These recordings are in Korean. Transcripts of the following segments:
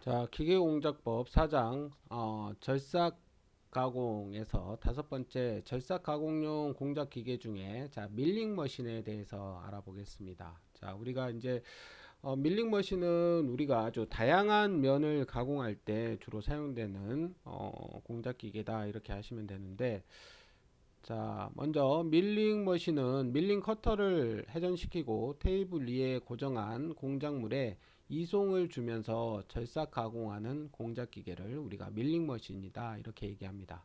자, 기계공작법 4장 절삭 가공에서 다섯 번째 절삭 가공용 공작 기계 중에 밀링 머신에 대해서 알아보겠습니다. 자, 우리가 이제 밀링 머신은 우리가 아주 다양한 면을 가공할 때 주로 사용되는 공작 기계다 이렇게 하시면 되는데, 자, 먼저 밀링 머신은 밀링 커터를 회전시키고 테이블 위에 고정한 공작물에 이송을 주면서 절삭 가공하는 공작 기계를 우리가 밀링 머신이다 이렇게 얘기합니다.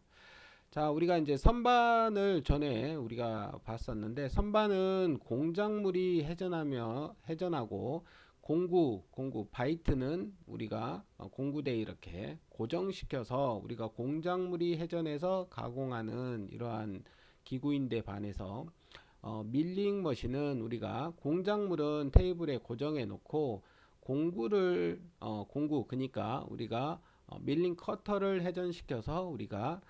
자, 우리가 이제 선반을 전에 우리가 봤었는데, 선반은 공작물이 회전하고 공구 바이트는 우리가 공구대에 이렇게 고정시켜서 우리가 공작물이 회전해서 가공하는 이러한 기구인데 반해서 밀링 머신은 우리가 공작물은 테이블에 고정해 놓고 공구 그러니까 우리가 밀링 커터를 회전시켜서 우리가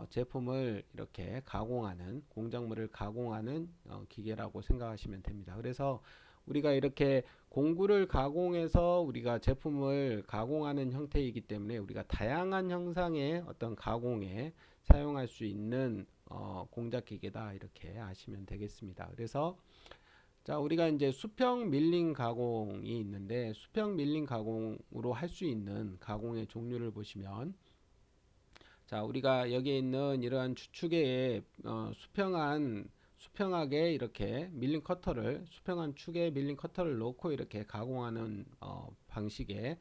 제품을 이렇게 가공하는 공작물을 가공하는 기계라고 생각하시면 됩니다. 그래서 우리가 이렇게 공구를 가공해서 우리가 제품을 가공하는 형태이기 때문에 우리가 다양한 형상의 어떤 가공에 사용할 수 있는 공작 기계다 이렇게 아시면 되겠습니다. 그래서 자, 우리가 이제 수평 밀링 가공이 있는데, 수평 밀링 가공으로 할 수 있는 가공의 종류를 보시면, 자, 우리가 여기에 있는 이러한 주축에 수평하게 이렇게 밀링 커터를 수평한 축에 밀링 커터를 놓고 이렇게 가공하는 방식의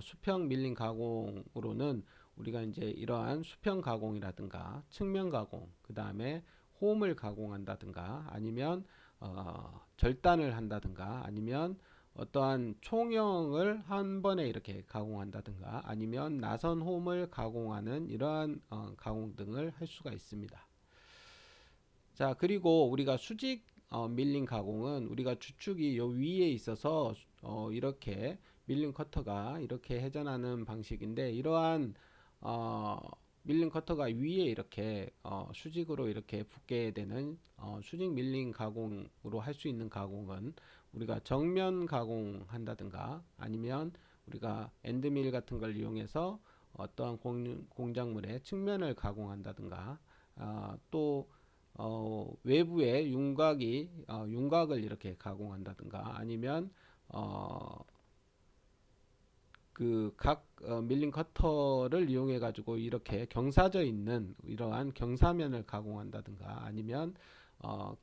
수평 밀링 가공으로는 우리가 이제 이러한 수평 가공이라든가 측면 가공, 그 다음에 홈을 가공한다든가 아니면 절단을 한다든가 아니면 어떠한 총형을 한 번에 이렇게 가공한다든가 아니면 나선 홈을 가공하는 이러한 가공 등을 할 수가 있습니다. 자, 그리고 우리가 수직 밀링 가공은 우리가 주축이 요 위에 있어서 이렇게 밀링 커터가 이렇게 회전하는 방식인데, 이러한 어, 밀링 커터가 위에 이렇게 수직으로 이렇게 붙게 되는 수직 밀링 가공으로 할 수 있는 가공은 우리가 정면 가공한다든가 아니면 우리가 엔드밀 같은 걸 이용해서 어떠한 공작물의 측면을 가공한다든가 또 외부에 윤곽을 이렇게 가공한다든가 아니면 그 각 밀링 커터를 이용해 가지고 이렇게 경사져 있는 이러한 경사면을 가공한다든가 아니면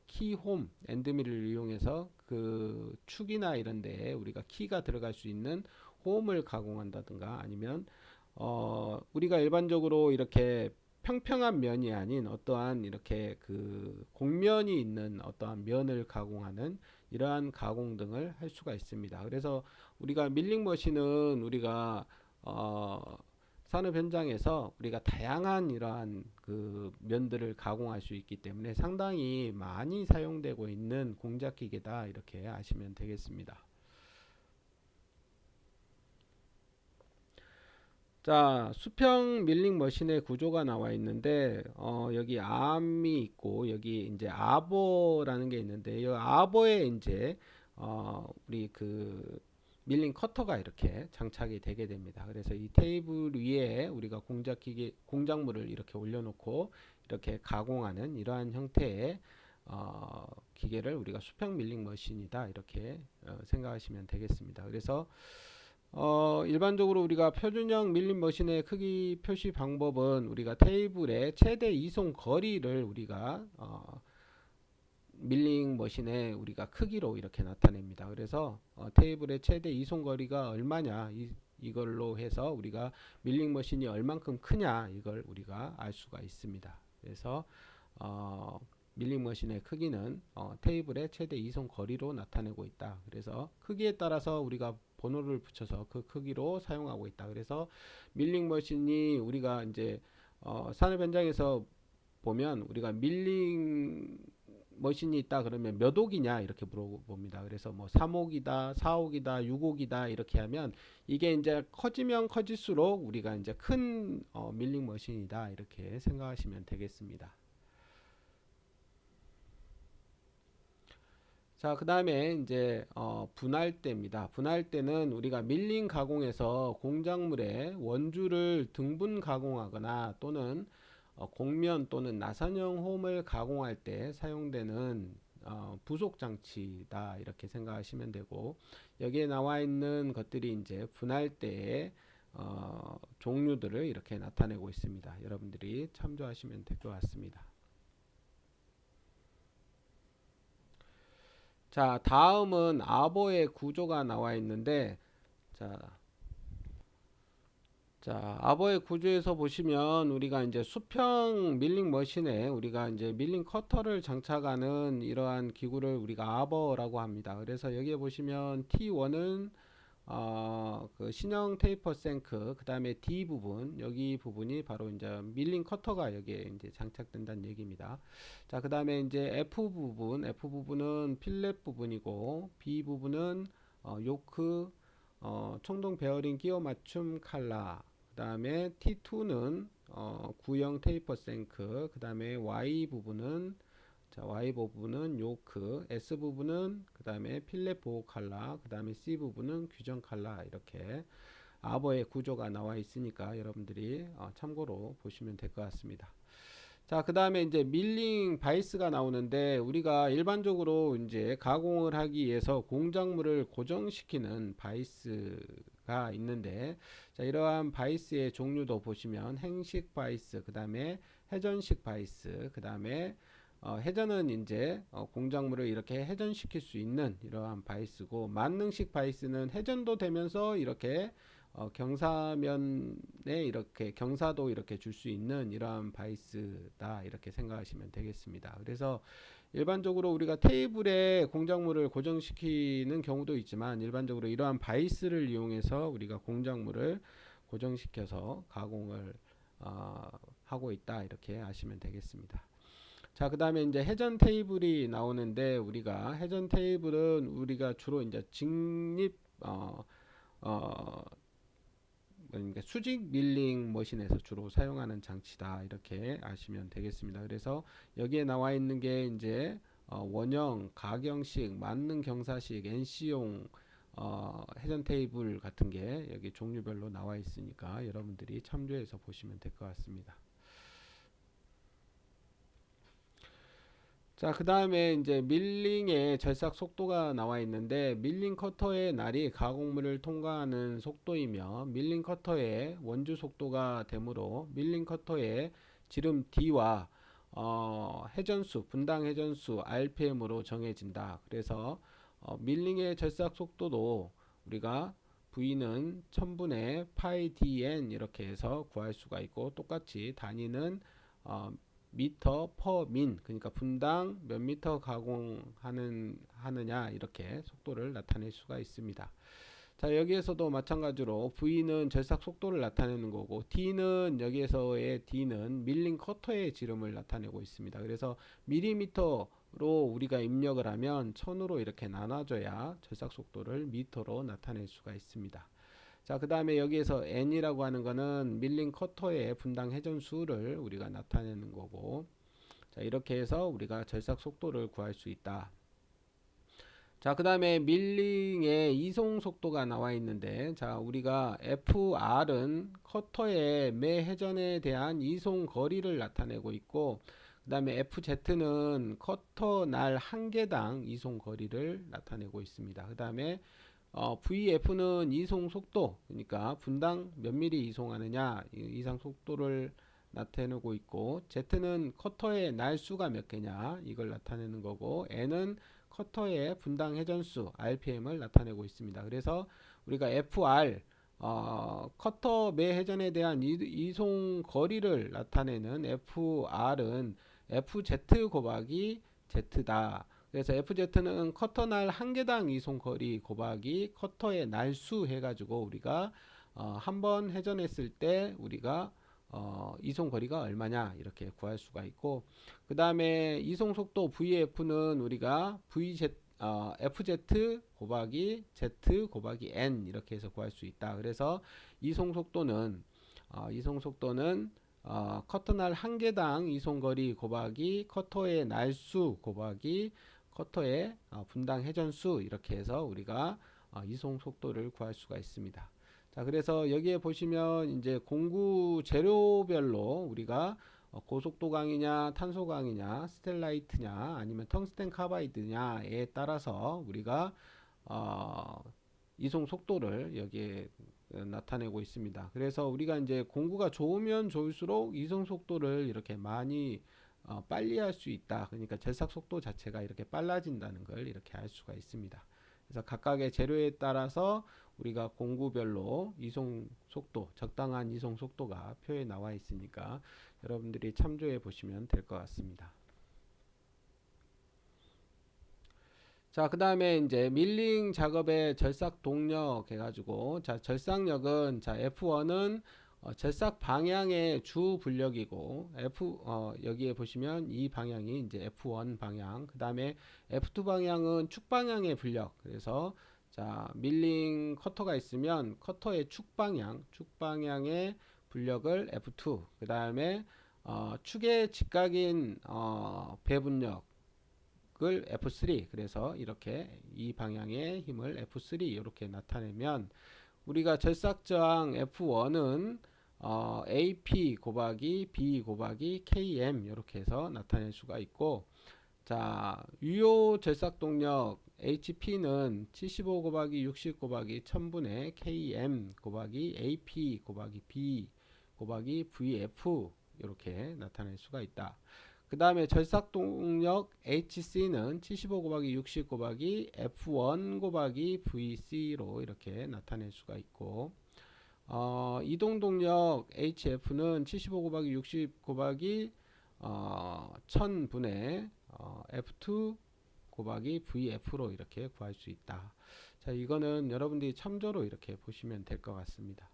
키홈 엔드밀을 이용해서 그 축이나 이런 데에 우리가 키가 들어갈 수 있는 홈을 가공한다든가 아니면 우리가 일반적으로 이렇게 평평한 면이 아닌 어떠한 이렇게 그 곡면이 있는 어떠한 면을 가공하는 이러한 가공 등을 할 수가 있습니다. 그래서 우리가 밀링 머신은 우리가 산업 현장에서 우리가 다양한 이러한 그 면들을 가공할 수 있기 때문에 상당히 많이 사용되고 있는 공작 기계다 이렇게 아시면 되겠습니다. 자, 수평 밀링 머신의 구조가 나와 있는데, 여기 암이 있고, 여기 이제 아보라는 게 있는데, 이 아보에 이제, 우리 그 밀링 커터가 이렇게 장착이 되게 됩니다. 그래서 이 테이블 위에 우리가 공작물을 이렇게 올려놓고, 이렇게 가공하는 이러한 형태의, 기계를 우리가 수평 밀링 머신이다. 이렇게 생각하시면 되겠습니다. 그래서 일반적으로 우리가 표준형 밀림 머신의 크기 표시 방법은 우리가 테이블의 최대 이송 거리를 우리가 밀링 머신의 우리가 크기로 이렇게 나타냅니다. 그래서 테이블의 최대 이송 거리가 얼마냐 이걸로 해서 우리가 밀링 머신이 얼만큼 크냐 이걸 우리가 알 수가 있습니다. 그래서 밀링 머신의 크기는 테이블의 최대 이송 거리로 나타내고 있다. 그래서 크기에 따라서 우리가 번호를 붙여서 그 크기로 사용하고 있다. 그래서 밀링 머신이 우리가 이제 산업 현장에서 보면 우리가 밀링 머신이 있다 그러면 몇 옥이냐 이렇게 물어봅니다. 그래서 뭐 3옥이다, 4옥이다, 6옥이다 이렇게 하면 이게 이제 커지면 커질수록 우리가 이제 큰 밀링 머신이다 이렇게 생각하시면 되겠습니다. 자, 그 다음에 이제 분할대입니다. 분할대는 우리가 밀링 가공에서 공작물의 원주를 등분 가공하거나 또는 곡면 또는 나선형 홈을 가공할 때 사용되는 부속 장치다 이렇게 생각하시면 되고, 여기에 나와 있는 것들이 이제 분할대의 종류들을 이렇게 나타내고 있습니다. 여러분들이 참조하시면 될 것 같습니다. 자, 다음은 아버의 구조가 나와 있는데, 자, 아버의 구조에서 보시면 우리가 이제 수평 밀링 머신에 우리가 이제 밀링 커터를 장착하는 이러한 기구를 우리가 아버라고 합니다. 그래서 여기에 보시면 T1은 그 신형 테이퍼 생크, 그 다음에 D 부분, 여기 부분이 바로 이제 밀링 커터가 여기에 이제 장착된다는 얘기입니다. 자, 그 다음에 이제 F 부분은 필렛 부분이고, B 부분은 요크, 청동 베어링 끼워 맞춤 칼라, 그 다음에 T2는 구형 테이퍼 생크, 그 다음에 Y 부분은 Y 부분은 요크, S 부분은 그 다음에 필렛 보호 칼라, 그 다음에 C 부분은 규정 칼라, 이렇게 아버의 구조가 나와 있으니까 여러분들이 참고로 보시면 될 것 같습니다. 자, 그 다음에 이제 밀링 바이스가 나오는데, 우리가 일반적으로 이제 가공을 하기 위해서 공작물을 고정시키는 바이스가 있는데, 자, 이러한 바이스의 종류도 보시면 행식 바이스, 그 다음에 회전식 바이스, 그 다음에 회전은 이제 공작물을 이렇게 회전시킬 수 있는 이러한 바이스고, 만능식 바이스는 회전도 되면서 이렇게 경사면에 이렇게 경사도 이렇게 줄 수 있는 이러한 바이스다 이렇게 생각하시면 되겠습니다. 그래서 일반적으로 우리가 테이블에 공작물을 고정시키는 경우도 있지만, 일반적으로 이러한 바이스를 이용해서 우리가 공작물을 고정시켜서 가공을 하고 있다 이렇게 아시면 되겠습니다. 자, 그 다음에 이제 회전 테이블이 나오는데, 우리가 회전 테이블은 우리가 주로 이제 직립 어, 그러니까 수직 밀링 머신에서 주로 사용하는 장치다 이렇게 아시면 되겠습니다. 그래서 여기에 나와 있는 게 이제 원형, 가경식, 만능 경사식, NC용 회전 테이블 같은 게 여기 종류별로 나와 있으니까 여러분들이 참조해서 보시면 될 것 같습니다. 자, 그 다음에 이제 밀링의 절삭 속도가 나와 있는데, 밀링 커터의 날이 가공물을 통과하는 속도이며, 밀링 커터의 원주 속도가 되므로 밀링 커터의 지름 D와 회전수, 분당 회전수 RPM으로 정해진다. 그래서 밀링의 절삭 속도도 우리가 V는 1000분의 파이 dn 이렇게 해서 구할 수가 있고, 똑같이 단위는 미터 퍼 민, 그러니까 분당 몇 미터 하느냐 이렇게 속도를 나타낼 수가 있습니다. 자, 여기에서도 마찬가지로 V는 절삭 속도를 나타내는 거고, D는 여기에서의 D는 밀링 커터의 지름을 나타내고 있습니다. 그래서 밀리미터로 우리가 입력을 하면 1000으로 이렇게 나눠줘야 절삭 속도를 미터로 나타낼 수가 있습니다. 자, 그 다음에 여기에서 n이라고 하는 거는 밀링 커터의 분당 회전수를 우리가 나타내는 거고, 자, 이렇게 해서 우리가 절삭 속도를 구할 수 있다. 자, 그 다음에 밀링의 이송 속도가 나와 있는데, 자, 우리가 FR은 커터의 매 회전에 대한 이송 거리를 나타내고 있고, 그 다음에 FZ는 커터 날 한 개당 이송 거리를 나타내고 있습니다. 그 다음에 VF는 이송 속도, 그러니까 분당 몇 미리 이송하느냐 이상 속도를 나타내고 있고, Z는 커터의 날수가 몇 개냐 이걸 나타내는 거고, N은 커터의 분당 회전수 RPM을 나타내고 있습니다. 그래서 우리가 FR 커터 매 회전에 대한 이송 거리를 나타내는 FR은 FZ 곱하기 Z다. 그래서 FZ는 커터 날 한 개당 이송 거리 곱하기 커터의 날수 해가지고 우리가 한 번 회전했을 때 우리가 이송 거리가 얼마냐 이렇게 구할 수가 있고, 그 다음에 이송 속도 VF는 우리가 FZ 곱하기 Z 곱하기 N 이렇게 해서 구할 수 있다. 그래서 이송 속도는 커터 날 한 개당 이송 거리 곱하기 커터의 날수 곱하기 커터의 분당 회전수 이렇게 해서 우리가 이송 속도를 구할 수가 있습니다. 자, 그래서 여기에 보시면 이제 공구 재료별로 우리가 고속도 강이냐, 탄소 강이냐, 스텔라이트냐, 아니면 텅스텐 카바이드냐에 따라서 우리가 이송 속도를 여기에 나타내고 있습니다. 그래서 우리가 이제 공구가 좋으면 좋을수록 이송 속도를 이렇게 많이 빨리 할 수 있다. 그러니까 절삭 속도 자체가 이렇게 빨라진다는 걸 이렇게 알 수가 있습니다. 그래서 각각의 재료에 따라서 우리가 공구별로 이송 속도, 적당한 이송 속도가 표에 나와 있으니까 여러분들이 참조해 보시면 될 것 같습니다. 자, 그 다음에 이제 밀링 작업의 절삭 동력 해가지고, 자, 절삭력은, 자, F1은 절삭 방향의 주 분력이고, 여기에 보시면 이 방향이 이제 F1 방향, 그 다음에 F2 방향은 축 방향의 분력. 그래서, 자, 밀링 커터가 있으면 커터의 축 방향의 분력을 F2, 그 다음에 축의 직각인 배분력, 을 F3, 그래서 이렇게 이 방향의 힘을 F3 이렇게 나타내면 우리가 절삭 저항 F1은 AP 곱하기 B 곱하기 KM 이렇게 해서 나타낼 수가 있고, 자, 유효 절삭 동력 HP는 75 곱하기 60 곱하기 1000분의 KM 곱하기 AP 곱하기 B 곱하기 VF 이렇게 나타낼 수가 있다. 그 다음에 절삭 동력 HC는 75 곱하기 60 곱하기 F1 곱하기 VC로 이렇게 나타낼 수가 있고, 이동 동력 HF는 75 곱하기 60 곱하기 1000분의 F2 곱하기 VF로 이렇게 구할 수 있다. 자, 이거는 여러분들이 참조로 이렇게 보시면 될 것 같습니다.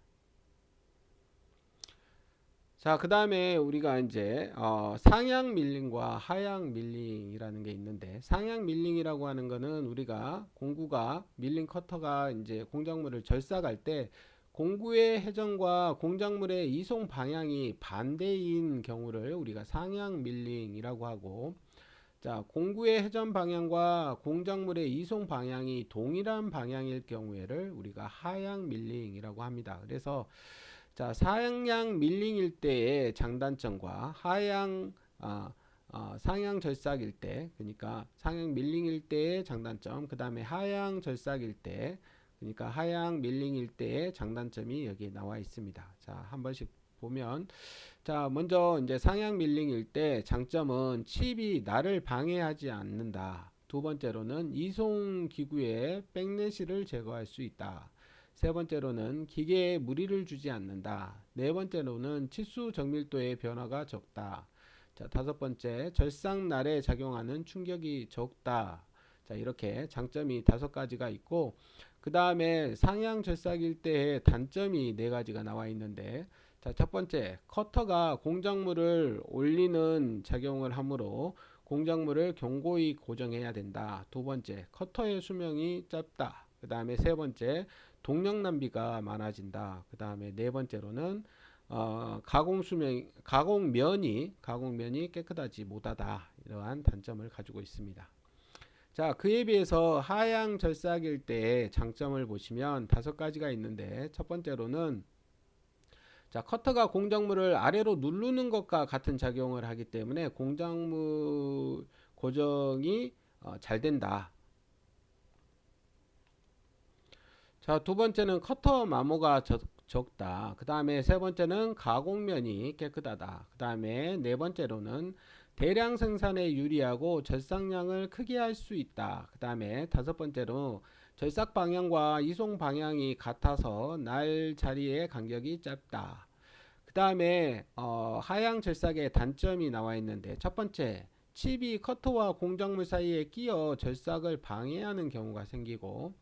자, 그 다음에 우리가 이제 상향 밀링과 하향 밀링이라는 게 있는데, 상향 밀링이라고 하는 거는 우리가 공구가 밀링 커터가 이제 공작물을 절삭할 때 공구의 회전과 공작물의 이송 방향이 반대인 경우를 우리가 상향 밀링이라고 하고, 자, 공구의 회전 방향과 공작물의 이송 방향이 동일한 방향일 경우에를 우리가 하향 밀링이라고 합니다. 그래서 자, 상향 밀링일 때의 장단점과 상향 절삭일 때, 그러니까 상향 밀링일 때의 장단점, 그 다음에 하향 절삭일 때, 그러니까 하향 밀링일 때의 장단점이 여기 나와 있습니다. 자, 한 번씩 보면, 자, 먼저 이제 상향 밀링일 때 장점은 칩이 나를 방해하지 않는다. 두 번째로는 이송 기구의 백내시를 제거할 수 있다. 세 번째로는 기계에 무리를 주지 않는다. 네 번째로는 치수 정밀도의 변화가 적다. 자, 다섯 번째, 절삭날에 작용하는 충격이 적다. 자, 이렇게 장점이 다섯 가지가 있고, 그 다음에 상향 절삭일 때의 단점이 네 가지가 나와 있는데, 자, 첫 번째, 커터가 공작물을 올리는 작용을 하므로 공작물을 견고히 고정해야 된다. 두 번째, 커터의 수명이 짧다. 그 다음에 세 번째, 동력 낭비가 많아진다. 그 다음에 네 번째로는 가공면이 깨끗하지 못하다. 이러한 단점을 가지고 있습니다. 자, 그에 비해서 하향 절삭일 때의 장점을 보시면 다섯 가지가 있는데, 첫 번째로는 자, 커터가 공작물을 아래로 누르는 것과 같은 작용을 하기 때문에 공작물 고정이 잘 된다. 자, 두 번째는 커터 마모가 적다. 그 다음에 세 번째는 가공면이 깨끗하다. 그 다음에 네 번째로는 대량 생산에 유리하고 절삭량을 크게 할 수 있다. 그 다음에 다섯 번째로 절삭 방향과 이송 방향이 같아서 날 자리의 간격이 짧다. 그 다음에 하향 절삭의 단점이 나와 있는데, 첫 번째, 칩이 커터와 공작물 사이에 끼어 절삭을 방해하는 경우가 생기고,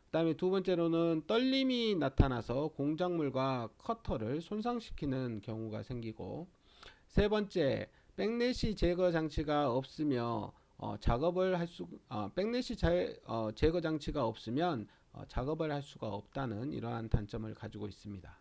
그 다음에 두 번째로는 떨림이 나타나서 공작물과 커터를 손상시키는 경우가 생기고, 세 번째, 백내시 제거 장치가 없으며 백내시 제거 장치가 없으면 작업을 할 수가 없다는 이러한 단점을 가지고 있습니다.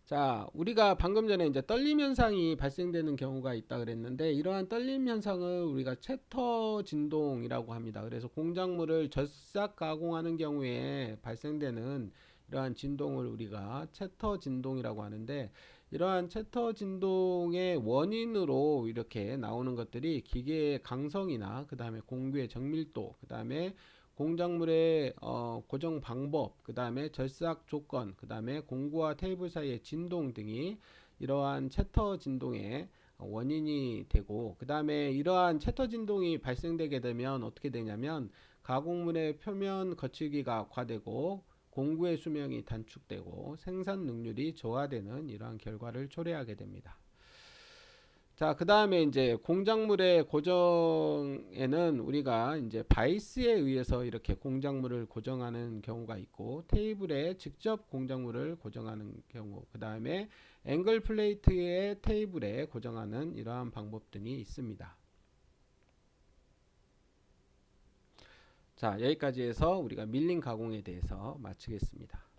자, 그 다음에 우리가 이제 상향 밀링과 하향 밀링에 대해서 좀 더 알아보도록 하겠습니다. 자, 상향 밀링은 우리가 공구가 절삭할 때 공작물을 절삭하는 자, 우리가 방금 전에 이제 떨림 현상이 발생되는 경우가 있다 그랬는데 이러한 떨림 현상을 우리가 채터 진동이라고 합니다. 그래서 공작물을 절삭 가공하는 경우에 발생되는 이러한 진동을 우리가 채터 진동이라고 하는데 이러한 채터 진동의 원인으로 이렇게 나오는 것들이 기계의 강성이나 그 다음에 공구의 정밀도, 그 다음에 공작물의 고정 방법, 그 다음에 절삭 조건, 그 다음에 공구와 테이블 사이의 진동 등이 이러한 채터 진동의 원인이 되고, 그 다음에 이러한 채터 진동이 발생되게 되면 어떻게 되냐면 가공물의 표면 거칠기가 악화되고 공구의 수명이 단축되고 생산 능률이 저하되는 이러한 결과를 초래하게 됩니다. 자, 그 다음에 이제 공작물의 고정에는 우리가 이제 바이스에 의해서 이렇게 공작물을 고정하는 경우가 있고, 테이블에 직접 공작물을 고정하는 경우, 그 다음에 앵글 플레이트의 테이블에 고정하는 이러한 방법 등이 있습니다. 자, 여기까지 해서 우리가 밀링 가공에 대해서 마치겠습니다.